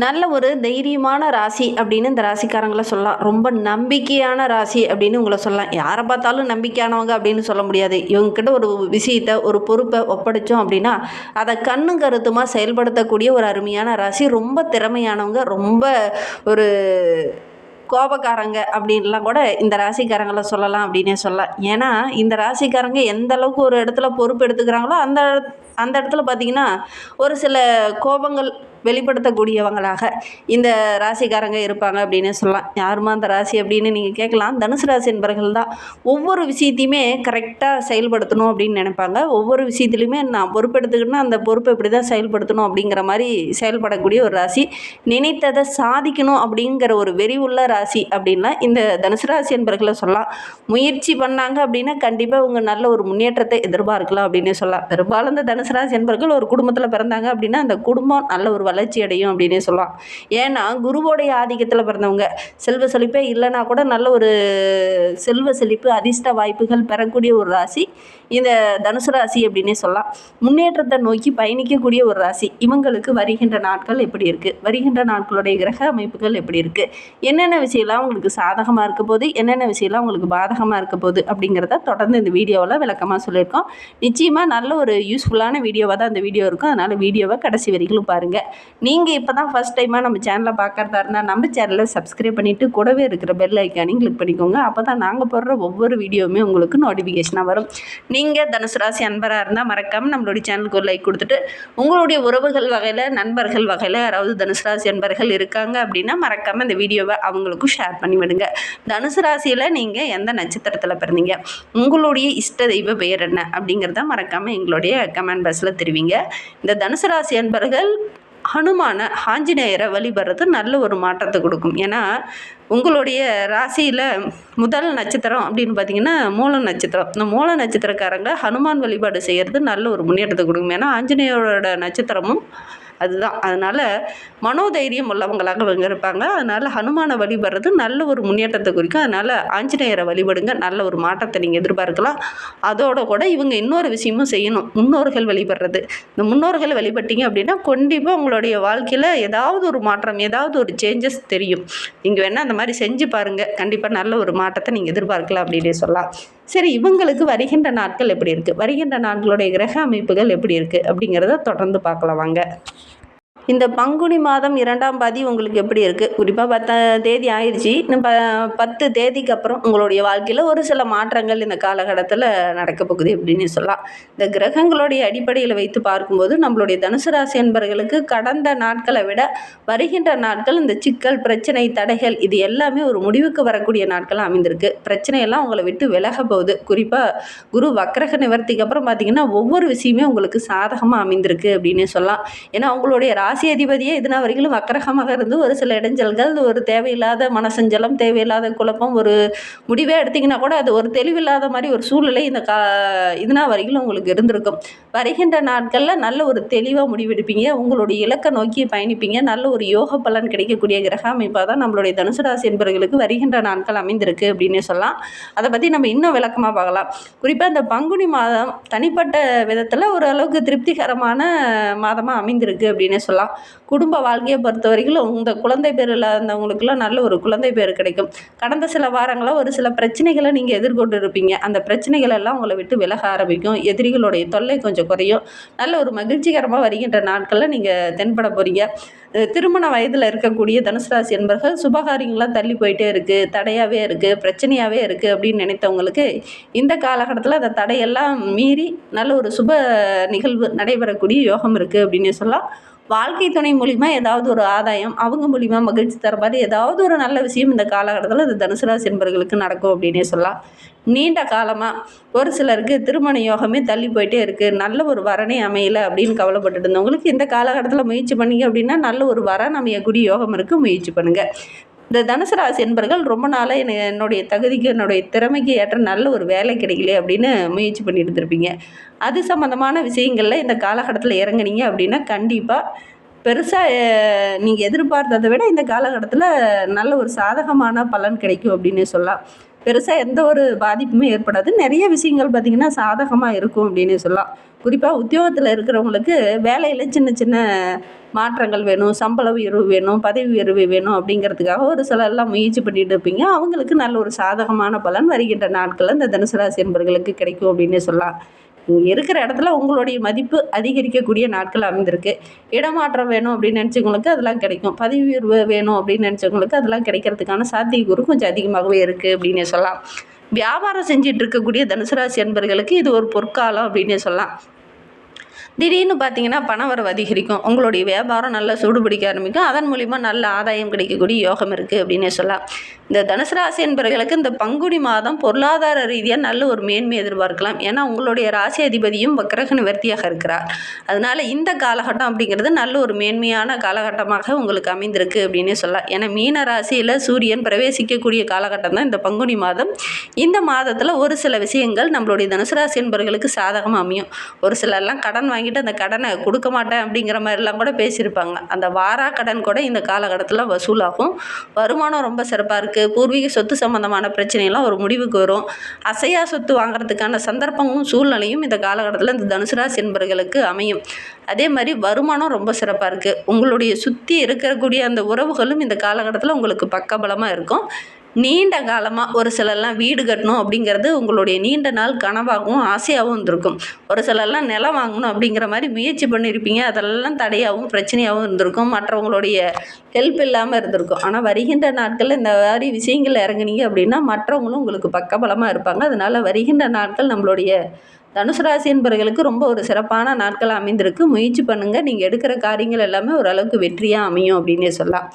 நல்ல ஒரு தைரியமான ராசி அப்படின்னு இந்த ராசிக்காரங்கள சொல்லலாம். ரொம்ப நம்பிக்கையான ராசி அப்படின்னு உங்கள சொல்லலாம். யாரை பார்த்தாலும் நம்பிக்கையானவங்க அப்படின்னு சொல்ல முடியாது. இவங்ககிட்ட ஒரு விஷயத்த, ஒரு பொறுப்பை ஒப்படைச்சோம் அப்படின்னா, அதை கண்ணும் கருத்துமா செயல்படுத்தக்கூடிய ஒரு அருமையான ராசி. ரொம்ப திறமையானவங்க, ரொம்ப ஒரு கோபக்காரங்க அப்படின்லாம் கூட இந்த ராசிக்காரங்கள சொல்லலாம் அப்படின்னே சொல்லலாம். ஏன்னா, இந்த ராசிக்காரங்க எந்த அளவுக்கு ஒரு இடத்துல பொறுப்பு எடுத்துக்கிறாங்களோ, அந்த அந்த இடத்துல பார்த்தீங்கன்னா, ஒரு சில கோபங்கள் வெளிப்படுத்தக்கூடியவங்களாக இந்த ராசிக்காரங்க இருப்பாங்க அப்படின்னே சொல்லலாம். யாரும்மா அந்த ராசி அப்படின்னு நீங்கள் கேட்கலாம். தனுசு ராசி என்பவர்கள் தான். ஒவ்வொரு விஷயத்தையுமே கரெக்டாக செயல்படுத்தணும் அப்படின்னு நினைப்பாங்க. ஒவ்வொரு விஷயத்துலையுமே நான் பொறுப்பெடுத்துக்கிட்டேன்னா, அந்த பொறுப்பை இப்படி தான் செயல்படுத்தணும் அப்படிங்கிற மாதிரி செயல்படக்கூடிய ஒரு ராசி. நினைத்ததை சாதிக்கணும் அப்படிங்கிற ஒரு வெறி உள்ள ராசி அப்படின்லாம் இந்த தனுசு ராசி என்பவர்களை சொல்லலாம். முயற்சி பண்ணாங்க அப்படின்னா கண்டிப்பாக இவங்க நல்ல ஒரு முன்னேற்றத்தை எதிர்பார்க்கலாம் அப்படின்னே சொல்லலாம். பெரும்பாலும் இந்த தனுசு ராசி என்பவர்கள் ஒரு குடும்பத்தில் பிறந்தாங்க அப்படின்னா அந்த குடும்பம் நல்ல ஒரு வளர்ச்சி அடையும் அப்படின்னே சொல்லலாம். ஏன்னா குருவோடைய ஆதிக்கத்தில் பிறந்தவங்க செல்வ செழிப்பே இல்லைனா கூட நல்ல ஒரு செல்வ செழிப்பு அதிர்ஷ்ட வாய்ப்புகள் பெறக்கூடிய ஒரு ராசி இந்த தனுசு ராசி அப்படின்னே சொல்லலாம். முன்னேற்றத்தை நோக்கி பயணிக்கக்கூடிய ஒரு ராசி. இவங்களுக்கு வருகின்ற நாட்கள் எப்படி இருக்குது, வருகின்ற நாட்களுடைய கிரக அமைப்புகள் எப்படி இருக்குது, என்னென்ன விஷயம்லாம் உங்களுக்கு சாதகமாக இருக்க போது, என்னென்ன விஷயம்லாம் உங்களுக்கு பாதகமாக இருக்க போகுது அப்படிங்கிறத தொடர்ந்து இந்த வீடியோவில் விளக்கமாக சொல்லியிருக்கோம். நிச்சயமாக நல்ல ஒரு யூஸ்ஃபுல்லான வீடியோவாக தான் இந்த வீடியோ இருக்கும். அதனால் வீடியோவை கடைசி வரைக்கும் பாருங்கள். நீங்கள் இப்போ தான் ஃபஸ்ட் டைமாக நம்ம சேனலை பார்க்குறதா இருந்தால் நம்ம சேனலை சப்ஸ்கிரைப் பண்ணிவிட்டு கூடவே இருக்கிற பெல் ஐக்கானையும் கிளிக் பண்ணிக்கோங்க. அப்போ தான் நாங்கள் போடுற ஒவ்வொரு வீடியோவுமே உங்களுக்கு நோட்டிஃபிகேஷனாக வரும். நீங்கள் தனுசு ராசி அன்பராக இருந்தால் மறக்காமல் நம்மளுடைய சேனலுக்கு ஒரு லைக் கொடுத்துட்டு, உங்களுடைய உறவுகள் வகையில், நண்பர்கள் வகையில் யாராவது தனுசு ராசி அன்பர்கள் இருக்காங்க அப்படின்னா மறக்காமல் இந்த வீடியோவை அவங்களுக்கும் ஷேர் பண்ணி விடுங்க. தனுசு ராசியில் நீங்கள் எந்த நட்சத்திரத்தில் பிறந்தீங்க, உங்களுடைய இஷ்ட தெய்வ பெயர் என்ன அப்படிங்கிறத மறக்காமல் எங்களுடைய கமெண்ட் பாக்ஸில் தெரிவிங்க. இந்த தனுசு ராசி அன்பர்கள் ஹனுமான ஆஞ்சநேயரை வழிபடுறது நல்ல ஒரு மாற்றத்தை கொடுக்கும். ஏன்னா உங்களுடைய ராசியில் முதல் நட்சத்திரம் அப்படின்னு பார்த்தீங்கன்னா மூல நட்சத்திரம். இந்த மூல நட்சத்திரக்காரங்க ஹனுமான் வழிபாடு செய்கிறது நல்ல ஒரு முன்னேற்றத்தை கொடுக்கும். ஏன்னா ஆஞ்சநேயரோட நட்சத்திரமும் அதுதான். அதனால் மனோதைரியம் உள்ளவங்களாக இவங்க இருப்பாங்க. அதனால் ஹனுமானை வழிபடுறது நல்ல ஒரு முன்னேற்றத்தை குறிக்கும். அதனால் ஆஞ்சநேயரை வழிபடுங்க, நல்ல ஒரு மாற்றத்தை நீங்கள் எதிர்பார்க்கலாம். அதோட கூட இவங்க இன்னொரு விஷயமும் செய்யணும், முன்னோர்கள் வழிபடுறது. இந்த முன்னோர்கள் வழிபட்டீங்க அப்படின்னா கண்டிப்பாக உங்களுடைய வாழ்க்கையில் ஏதாவது ஒரு மாற்றம், ஏதாவது ஒரு சேஞ்சஸ் தெரியும். நீங்கள் வேணால் அந்த மாதிரி செஞ்சு பாருங்கள், கண்டிப்பாக நல்ல ஒரு மாற்றத்தை நீங்கள் எதிர்பார்க்கலாம் அப்படின்னே சொல்லலாம். சரி, இவங்களுக்கு வருகின்ற நாட்கள் எப்படி இருக்குது, வருகின்ற நாட்களுடைய கிரக அமைப்புகள் எப்படி இருக்குது அப்படிங்கிறத தொடர்ந்து பார்க்கலாம் வாங்க. இந்த பங்குனி மாதம் 2ஆம் பாதி உங்களுக்கு எப்படி இருக்குது, குறிப்பாக 10 தேதி ஆயிடுச்சு. 10 தேதிக்கு அப்புறம் உங்களுடைய வாழ்க்கையில் ஒரு சில மாற்றங்கள் இந்த காலகட்டத்தில் நடக்க போகுது அப்படின்னு சொல்லலாம். இந்த கிரகங்களுடைய அடிப்படையில் வைத்து பார்க்கும்போது நம்மளுடைய தனுசு ராசி என்பவர்களுக்கு கடந்த நாட்களை விட வருகின்ற நாட்கள் இந்த சிக்கல், பிரச்சனை, தடைகள் இது எல்லாமே ஒரு முடிவுக்கு வரக்கூடிய நாட்களாக அமைந்திருக்கு. பிரச்சனையெல்லாம் உங்களை விட்டு விலக போகுது. குறிப்பாக குரு வக்ரக நிவர்த்திக்கு அப்புறம் பார்த்திங்கன்னா ஒவ்வொரு விஷயமே உங்களுக்கு சாதகமாக அமைந்திருக்கு அப்படின்னு சொல்லலாம். ஏன்னா உங்களுடைய ராசி அதிபதியே இதுனா வரைக்கும் வக்கரகமாக இருந்து ஒரு சில இடைஞ்சல்கள், ஒரு தேவையில்லாத மனசஞ்சலம், தேவையில்லாத குழப்பம், ஒரு முடிவே எடுத்திங்கன்னா கூட அது ஒரு தெளிவில்லாத மாதிரி ஒரு சூழ்நிலை இந்த இதுனா வரைக்கும் உங்களுக்கு இருந்திருக்கும். வருகின்ற நாட்களில் நல்ல ஒரு தெளிவாக முடிவெடுப்பீங்க, உங்களுடைய இலக்கை நோக்கி பயணிப்பீங்க. நல்ல ஒரு யோக பலன் கிடைக்கக்கூடிய கிரக அமைப்பாக தான் நம்மளுடைய தனுசு ராசி என்பவர்களுக்கு வருகின்ற நாட்கள் அமைந்திருக்கு அப்படின்னு சொல்லலாம். அதை பற்றி நம்ம இன்னும் விளக்கமாக பார்க்கலாம். குறிப்பாக இந்த பங்குனி மாதம் தனிப்பட்ட விதத்தில் ஓரளவுக்கு திருப்திகரமான மாதமாக அமைந்திருக்கு அப்படின்னு சொல்லலாம். குடும்ப வாழ்க்கையை பொறுத்த வரைக்கும் இந்த குழந்தை பேர் இல்லாதவங்களுக்குலாம் நல்ல ஒரு குழந்தை பேர் கிடைக்கும். கடந்த சில வாரங்களாக ஒரு சில பிரச்சனைகளை நீங்கள் எதிர்கொண்டு இருப்பீங்க. அந்த பிரச்சனைகள் எல்லாம் உங்களை விட்டு விலக ஆரம்பிக்கும். எதிரிகளுடைய தொல்லை கொஞ்சம் குறையும். நல்ல ஒரு மகிழ்ச்சிகரமாக வருகின்ற நாட்களில் நீங்கள் தென்பட போகிறீங்க. திருமண வயதில் இருக்கக்கூடிய தனுசு ராசி என்பவர்கள் சுபகாரியங்களாம் தள்ளி போயிட்டே இருக்குது, தடையாகவே இருக்குது, பிரச்சனையாகவே இருக்குது அப்படின்னு நினைத்தவங்களுக்கு இந்த காலகட்டத்தில் அந்த தடையெல்லாம் மீறி நல்ல ஒரு சுப நிகழ்வு நடைபெறக்கூடிய யோகம் இருக்குது அப்படின்னு சொல்லலாம். வாழ்க்கை துணை மூலிமா ஏதாவது ஒரு ஆதாயம், அவங்க மூலிமா மகிழ்ச்சி தர மாதிரி ஏதாவது ஒரு நல்ல விஷயம் இந்த காலகட்டத்தில் இந்த தனுசு ராசி என்பவர்களுக்கு நடக்கும் அப்படின்னே சொல்லலாம். நீண்ட காலமாக ஒரு சிலருக்கு திருமண யோகமே தள்ளி போயிட்டே இருக்குது, நல்ல ஒரு வரனே அமையலை அப்படின்னு கவலைப்பட்டுட்டு இருந்தவங்களுக்கு இந்த காலகட்டத்தில் முயற்சி பண்ணிங்க அப்படின்னா நல்ல ஒரு வரன் அமையக்கூடிய யோகம் இருக்குது, முயற்சி பண்ணுங்கள். இந்த தனுசு ராசி என்பர்கள் ரொம்ப நாளாக என்னுடைய தகுதிக்கு, என்னுடைய திறமைக்கு ஏற்ற நல்ல ஒரு வேலை கிடைக்கல அப்படின்னு முயற்சி பண்ணிட்டு இருந்திருப்பீங்க. அது சம்மந்தமான விஷயங்களில் இந்த காலகட்டத்தில் இறங்குனீங்க அப்படின்னா கண்டிப்பாக பெருசாக நீங்கள் எதிர்பார்த்ததை விட இந்த காலகட்டத்தில் நல்ல ஒரு சாதகமான பலன் கிடைக்கும் அப்படின்னு சொல்லலாம். பெருசாக எந்த ஒரு பாதிப்புமே ஏற்படாது. நிறைய விஷயங்கள் பார்த்திங்கன்னா சாதகமாக இருக்கும் அப்படின்னு சொல்லலாம். குறிப்பாக உத்தியோகத்தில் இருக்கிறவங்களுக்கு வேலையில் சின்ன சின்ன மாற்றங்கள் வேணும், சம்பள உயர்வு வேணும், பதவி உயர்வு வேணும் அப்படிங்கிறதுக்காக ஒரு சிலர்லாம் முயற்சி பண்ணிட்டு இருப்பீங்க. அவங்களுக்கு நல்ல ஒரு சாதகமான பலன் வருகின்ற நாட்களில் இந்த தனுசு ராசி என்பர்களுக்கு கிடைக்கும் அப்படின்னே சொல்லலாம். நீங்கள் இருக்கிற இடத்துல உங்களுடைய மதிப்பு அதிகரிக்கக்கூடிய நாட்கள் அமைந்திருக்கு. இடமாற்றம் வேணும் அப்படின்னு நினச்சவங்களுக்கு அதெல்லாம் கிடைக்கும். பதவி உயர்வு வேணும் அப்படின்னு நினச்சவங்களுக்கு அதெல்லாம் கிடைக்கிறதுக்கான சாத்தியக்கூறு கொஞ்சம் அதிகமாகவே இருக்குது அப்படின்னே சொல்லலாம். வியாபாரம் செஞ்சுட்டு இருக்கக்கூடிய தனுசு ராசி என்பர்களுக்கு இது ஒரு பொற்காலம் அப்படின்னே சொல்லலாம். திடீர்னு பார்த்தீங்கன்னா பணவரவு அதிகரிக்கும். உங்களுடைய வியாபாரம் நல்லா சூடுபிடிக்க ஆரம்பிக்கும். அதன் மூலிமா நல்ல ஆதாயம் கிடைக்கக்கூடிய யோகம் இருக்குது அப்படின்னே சொல்லலாம். இந்த தனுசு ராசி என்பவர்களுக்கு இந்த பங்குனி மாதம் பொருளாதார ரீதியாக நல்ல ஒரு மேன்மை எதிர்பார்க்கலாம். ஏன்னா உங்களுடைய ராசி அதிபதியும் வக்கிரக நிவர்த்தியாக இருக்கிறார். அதனால் இந்த காலகட்டம் அப்படிங்கிறது நல்ல ஒரு மேன்மையான காலகட்டமாக உங்களுக்கு அமைந்திருக்கு அப்படின்னே சொல்லலாம். ஏன்னா மீன ராசியில் சூரியன் பிரவேசிக்கக்கூடிய காலகட்டம் தான் இந்த பங்குனி மாதம். இந்த மாதத்தில் ஒரு சில விஷயங்கள் நம்மளுடைய தனுசு ராசி என்பவர்களுக்கு சாதகமாக அமையும். ஒரு சிலர்லாம் கடன் வாங்கிட்டு அந்த கடனை கொடுக்க மாட்டேன் அப்படிங்கிற மாதிரிலாம் கூட பேசியிருப்பாங்க. அந்த வாரா கடன் கூட இந்த காலகட்டத்தில் வசூலாகும். வருமானம் ரொம்ப சிறப்பாக இருக்குது. பூர்வீக சொத்து சம்பந்தமான பிரச்சனைலாம் ஒரு முடிவுக்கு வரும். அசையா சொத்து வாங்குறதுக்கான சந்தர்ப்பமும் சூழ்நிலையும் இந்த காலகட்டத்தில் இந்த தனுசு ராசி என்பவர்களுக்கு அமையும். அதே மாதிரி வருமானம் ரொம்ப சிறப்பாக இருக்குது. உங்களுடைய சுற்றி இருக்கக்கூடிய அந்த உறவுகளும் இந்த காலகட்டத்தில் உங்களுக்கு பக்கபலமாக இருக்கும். நீண்ட காலமாக ஒரு சிலர்லாம் வீடு கட்டணும் அப்படிங்கிறது உங்களுடைய நீண்ட நாள் கனவாகவும் ஆசையாகவும் இருந்திருக்கும். ஒரு சிலர்லாம் நிலம் வாங்கணும் அப்படிங்கிற மாதிரி முயற்சி பண்ணியிருப்பீங்க. அதெல்லாம் தடையாகவும் பிரச்சனையாகவும் இருந்திருக்கும். மற்றவங்களுடைய ஹெல்ப் இல்லாமல் இருந்திருக்கும். ஆனால் வருகின்ற நாட்களில் இந்த மாதிரி விஷயங்கள் இறங்குனீங்க அப்படின்னா மற்றவங்களும் உங்களுக்கு பக்கபலமாக இருப்பாங்க. அதனால் வருகின்ற நாட்கள் நம்மளுடைய தனுசு ராசி என்பவர்களுக்கு ரொம்ப ஒரு சிறப்பான நாட்கள் அமைந்திருக்கு. முயற்சி பண்ணுங்கள். நீங்கள் எடுக்கிற காரியங்கள் எல்லாமே ஓரளவுக்கு வெற்றியாக அமையும் அப்படின்னே சொல்லலாம்.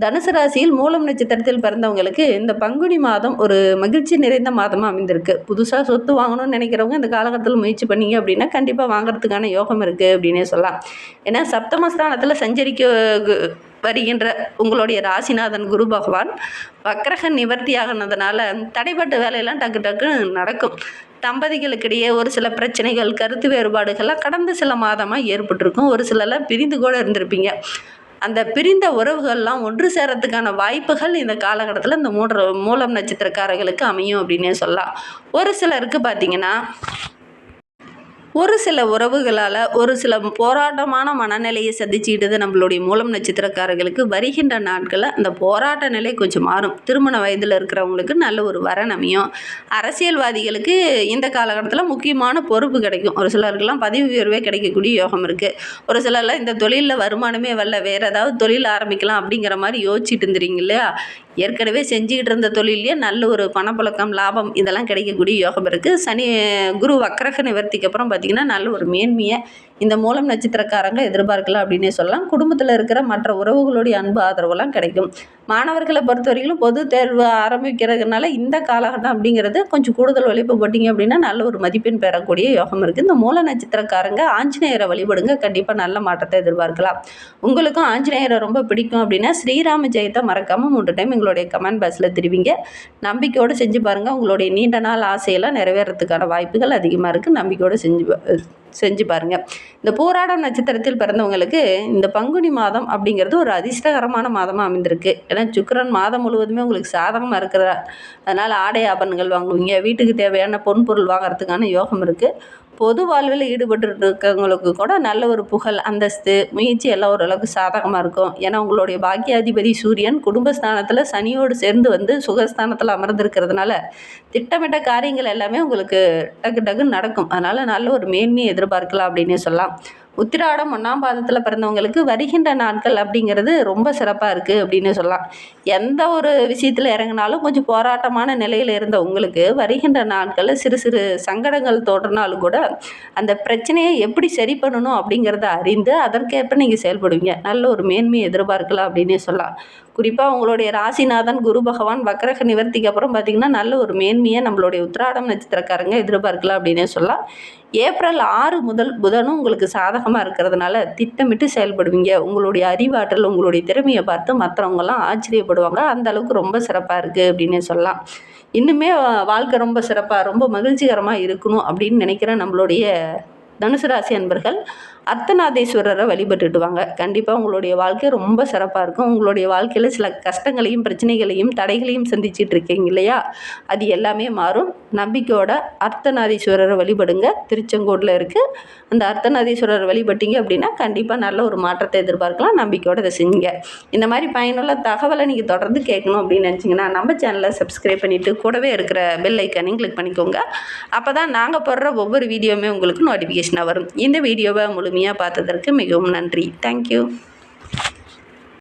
தனுசு ராசியில் மூலம் நட்சத்திரத்தில் பிறந்தவங்களுக்கு இந்த பங்குனி மாதம் ஒரு மகிழ்ச்சி நிறைந்த மாதமாக அமைந்திருக்கு. புதுசாக சொத்து வாங்கணும்னு நினைக்கிறவங்க இந்த காலகட்டத்தில் முயற்சி பண்ணீங்க அப்படின்னா கண்டிப்பாக வாங்குறதுக்கான யோகம் இருக்குது அப்படின்னே சொல்லலாம். ஏன்னா சப்தமஸ்தானத்தில் சஞ்சரிக்க வருகின்ற உங்களுடைய ராசிநாதன் குரு பகவான் வக்கிரக நிவர்த்தியாகினதுனால தடைப்பட்ட வேலையெல்லாம் டக்கு டக்குன்னு நடக்கும். தம்பதிகளுக்கிடையே ஒரு சில பிரச்சனைகள், கருத்து வேறுபாடுகள்லாம் கடந்த சில மாதமாக ஏற்பட்டிருக்கும். ஒரு சிலர்லாம் பிரிந்து கூட இருந்திருப்பீங்க. அந்த பிரிந்த உறவுகள்லாம் ஒன்று சேரத்துக்கான வாய்ப்புகள் இந்த காலகட்டத்தில் இந்த மூலம் நட்சத்திரக்காரர்களுக்கு அமையும் அப்படின்னே சொல்லலாம். ஒரு சிலருக்கு பார்த்திங்கன்னா ஒரு சில உறவுகளால் ஒரு சில போராட்டமான மனநிலையை சந்திச்சுக்கிட்டது நம்மளுடைய மூலம் நட்சத்திரக்காரர்களுக்கு வருகின்ற நாட்களில் அந்த போராட்ட நிலை கொஞ்சம் மாறும். திருமண வயதில் இருக்கிறவங்களுக்கு நல்ல ஒரு வரன் அமையும். அரசியல்வாதிகளுக்கு இந்த காலகட்டத்தில் முக்கியமான பொறுப்பு கிடைக்கும். ஒரு சிலருக்கெல்லாம் பதவி உயர்வே கிடைக்கக்கூடிய யோகம் இருக்குது. ஒரு சிலர்லாம் இந்த தொழிலில் வருமானமே வரல, வேறு ஏதாவது தொழில் ஆரம்பிக்கலாம் அப்படிங்கிற மாதிரி யோசிச்சுட்டு இருந்துறீங்க இல்லையா? ஏற்கனவே செஞ்சுக்கிட்டு இருந்த தொழிலே நல்ல ஒரு பணப்புழக்கம், லாபம் இதெல்லாம் கிடைக்கக்கூடிய யோகம் இருக்குது. குரு வக்கிரக நிவர்த்திக்கு அப்புறம் பார்த்திங்கன்னா நல்ல ஒரு மேன்மையை இந்த மூலம் நட்சத்திரக்காரங்க எதிர்பார்க்கலாம் அப்படின்னே சொல்லலாம். குடும்பத்தில் இருக்கிற மற்ற உறவுகளுடைய அன்பு ஆதரவுலாம் கிடைக்கும். மாணவர்களை பொறுத்தவரையிலும் பொது தேர்வு ஆரம்பிக்கிறதுனால இந்த காலகட்டம் அப்படிங்கிறது கொஞ்சம் கூடுதல் உழைப்பு போட்டிங்க அப்படின்னா நல்ல ஒரு மதிப்பெண் பெறக்கூடிய யோகம் இருக்குது. இந்த மூல நட்சத்திரக்காரங்க ஆஞ்சநேயரை வழிபடுங்க, கண்டிப்பாக நல்ல மாற்றத்தை எதிர்பார்க்கலாம். உங்களுக்கும் ஆஞ்சநேயரை ரொம்ப பிடிக்கும் அப்படின்னா ஸ்ரீராம ஜெயத்தை மறக்காமல் 3 டைம் எங்களுடைய கமெண்ட் பாக்ஸில் தெரிவிங்க. நம்பிக்கையோடு செஞ்சு பாருங்கள். உங்களுடைய நீண்ட நாள் ஆசையெல்லாம் நிறைவேறதுக்கான வாய்ப்புகள் அதிகமாக இருக்குது. நம்பிக்கையோடு செஞ்சு பாருங்கள். இந்த பூராடம் நட்சத்திரத்தில் பிறந்தவங்களுக்கு இந்த பங்குனி மாதம் அப்படிங்கிறது ஒரு அதிர்ஷ்டகரமான மாதமாக அமைந்திருக்கு. ஏன்னா சுக்கிரன் மாதம் முழுவதுமே உங்களுக்கு சாதகமாக இருக்கிறார். அதனால் ஆடை ஆபரணங்கள் வாங்குவீங்க. வீட்டுக்கு தேவையான பொன்பொருள் வாங்குறதுக்கான யோகம் இருக்குது. பொது வாழ்வில் ஈடுபட்டு இருக்கவங்களுக்கு கூட நல்ல ஒரு புகழ், அந்தஸ்து, முயற்சி எல்லாம் ஓரளவுக்கு சாதகமாக இருக்கும். ஏன்னா உங்களுடைய பாக்கியாதிபதி சூரியன் குடும்பஸ்தானத்தில் சனியோடு சேர்ந்து வந்து சுகஸ்தானத்தில் அமர்ந்திருக்கிறதுனால திட்டமிட்ட காரியங்கள் எல்லாமே உங்களுக்கு டக்கு டக்குன்னு நடக்கும். அதனால் நல்ல ஒரு மேன்மையை எதிர்பார்க்கலாம் அப்படின்னே சொல்லலாம். உத்திராடம் 1ஆம் பாதத்தில் பிறந்தவங்களுக்கு வருகின்ற நாட்கள் அப்படிங்கிறது ரொம்ப சிறப்பாக இருக்குது அப்படின்னு சொல்லலாம். எந்த ஒரு விஷயத்தில் இறங்கினாலும் கொஞ்சம் போராட்டமான நிலையில் இருந்த உங்களுக்கு வருகின்ற நாட்களில் சிறு சிறு சங்கடங்கள் தோன்றினாலும் கூட அந்த பிரச்சனையை எப்படி சரி பண்ணணும் அப்படிங்கிறத அறிந்து அதற்கேற்ப நீங்கள் செயல்படுவீங்க. நல்ல ஒரு மேன்மையை எதிர்பார்க்கலாம் அப்படின்னே சொல்லலாம். குறிப்பாக உங்களுடைய ராசிநாதன் குரு பகவான் வக்கிரக நிவர்த்திக்கு அப்புறம் பார்த்திங்கன்னா நல்ல ஒரு மேன்மையை நம்மளுடைய உத்திராடம் நட்சத்திரக்காரங்க எதிர்பார்க்கலாம் அப்படின்னே சொல்லலாம். ஏப்ரல் 6 முதல் புதனும் உங்களுக்கு சாதகமாக இருக்கிறதுனால திட்டமிட்டு செயல்படுவீங்க. உங்களுடைய அறிவாற்றல், உங்களுடைய திறமையை பார்த்து மற்றவங்கெல்லாம் ஆச்சரியப்படுவாங்க. அந்த அளவுக்கு ரொம்ப சிறப்பாக இருக்குது அப்படின்னே சொல்லலாம். இன்னுமே வாழ்க்கை ரொம்ப சிறப்பாக, ரொம்ப மகிழ்ச்சிகரமாக இருக்கணும் அப்படின்னு நினைக்கிற நம்மளுடைய தனுசு ராசி அன்பர்கள் அர்த்தநாதீஸ்வரரை வழிபட்டுட்டு வாங்க. கண்டிப்பாக உங்களுடைய வாழ்க்கை ரொம்ப சிறப்பாக இருக்கும். உங்களுடைய வாழ்க்கையில் சில கஷ்டங்களையும் பிரச்சனைகளையும் தடைகளையும் சந்திச்சிட்டு இருக்கீங்க இல்லையா, அது எல்லாமே மாறும். நம்பிக்கையோட அர்த்தநாதீஸ்வரரை வழிபடுங்க. திருச்செங்கோட்டில் இருக்குது. அந்த அர்த்தநாதீஸ்வரரை வழிபட்டீங்க அப்படின்னா கண்டிப்பாக நல்ல ஒரு மாற்றத்தை எதிர்பார்க்கலாம். நம்பிக்கையோடு இதை செஞ்சீங்க. இந்த மாதிரி பயனுள்ள தகவலை நீங்கள் தொடர்ந்து கேட்கணும் அப்படின்னு நினச்சிங்கன்னா நம்ம சேனலை சப்ஸ்கிரைப் பண்ணிவிட்டு கூடவே இருக்கிற பெல் ஐக்கானையும் கிளிக் பண்ணிக்கோங்க. அப்போ தான் நாங்கள் போடுற ஒவ்வொரு வீடியோவுமே உங்களுக்கு நோட்டிஃபிகேஷனாக வரும். இந்த வீடியோவை முழுமையாக பார்த்ததற்கு மிகவும் நன்றி. தேங்க்யூ.